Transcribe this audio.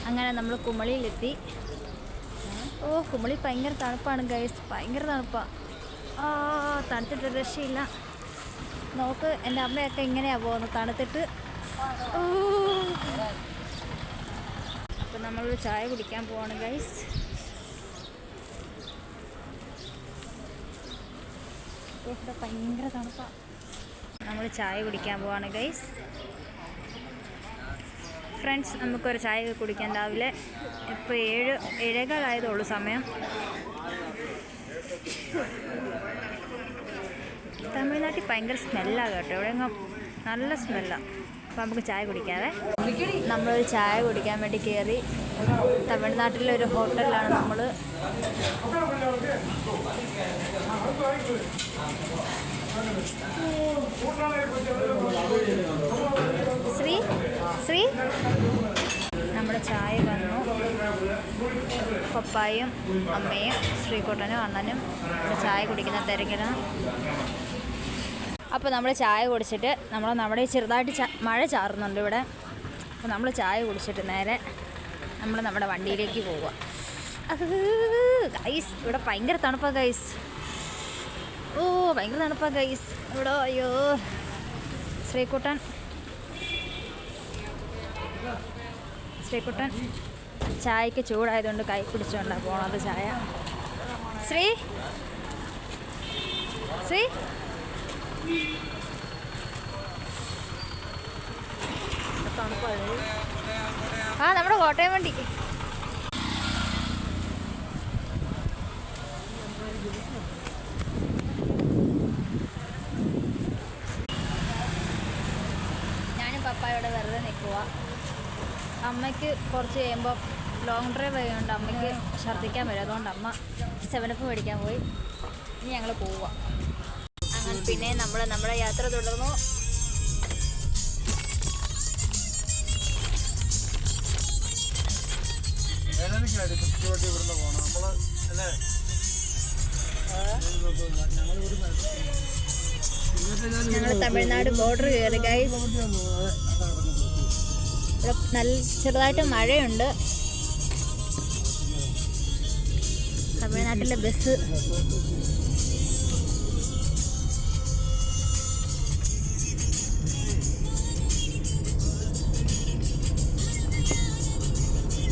അങ്ങനെ നമ്മൾ കുമളിയിലെത്തി. ഓ കുമളി ഭയങ്കര തണുപ്പാണ് ഗൈസ്, ഭയങ്കര തണുപ്പാണ്. തണുത്തിട്ട് രക്ഷയില്ല. നോക്ക് എൻ്റെ അമ്മയൊക്കെ ഇങ്ങനെയാണ് പോകുന്നത് തണുത്തിട്ട്. അപ്പം നമ്മളൊരു ചായ കുടിക്കാൻ പോവാണ് ഗൈസ്. ഇവിടെ ഭയങ്കര തണുപ്പാണ്. നമ്മൾ ചായ കുടിക്കാൻ പോവാണ് ഗൈസ്. ഫ്രണ്ട്സ്, നമുക്കൊരു ചായ കുടിക്കാൻ രാവിലെ ഇപ്പോൾ 7:15 സമയം. തമിഴ്നാട്ടിൽ ഭയങ്കര സ്മെല്ലാണ് കേട്ടോ, എവിടെയെങ്കിലും നല്ല സ്മെല്ലാണ്. അപ്പോൾ നമുക്ക് ചായ കുടിക്കാവേ. നമ്മളൊരു ചായ കുടിക്കാൻ വേണ്ടി കയറി. തമിഴ്നാട്ടിലെ ഒരു ഹോട്ടലിലാണ് നമ്മൾ. ശ്രീ നമ്മുടെ ചായ വന്നു. പപ്പായും അമ്മയും ശ്രീകുട്ടനും അണ്ണനും ഇവിടെ ചായ കുടിക്കുന്ന തിരക്കിലാണ്. അപ്പോൾ നമ്മൾ ചായ കുടിച്ചിട്ട് നമ്മുടെ ചെറുതായിട്ട് മഴ ചാറുന്നുണ്ട് ഇവിടെ. അപ്പോൾ നമ്മൾ ചായ കുടിച്ചിട്ട് നേരെ നമ്മൾ നമ്മുടെ വണ്ടിയിലേക്ക് പോവുക. ഗൈസ് ഇവിടെ ഭയങ്കര തണുപ്പാണ് ഗൈസ്. ഭയങ്കര തണുപ്പാണ് ഗൈസ് ഇവിടെ. അയ്യോ ശ്രീകുട്ടൻ ചായക്ക് ചൂടായതുകൊണ്ട് കൈ പിടിച്ചുകൊണ്ടാണ് പോണത് ചായ. ശ്രീ നമ്മുടെ കോട്ടയം വണ്ടി. ഞാനും പപ്പായോടെ വെറുതെ നിൽക്കുക. അമ്മയ്ക്ക് കുറച്ച് കഴിയുമ്പോൾ ലോങ് ഡ്രൈവ് ആയതുകൊണ്ട് അമ്മയ്ക്ക് ഛർദ്ദിക്കാൻ വരും. അതുകൊണ്ട് അമ്മ 7up മേടിക്കാൻ പോയി. ഇനി ഞങ്ങൾ പോവുക. അങ്ങനെ പിന്നെ നമ്മുടെ യാത്ര തുടർന്നു. ഞങ്ങൾ തമിഴ്നാട് ബോർഡർ കയറി ഗൈസ്. ഇവിടെ നല്ല ചെറുതായിട്ട് മഴയുണ്ട്. തമിഴ്നാട്ടിലെ ബസ്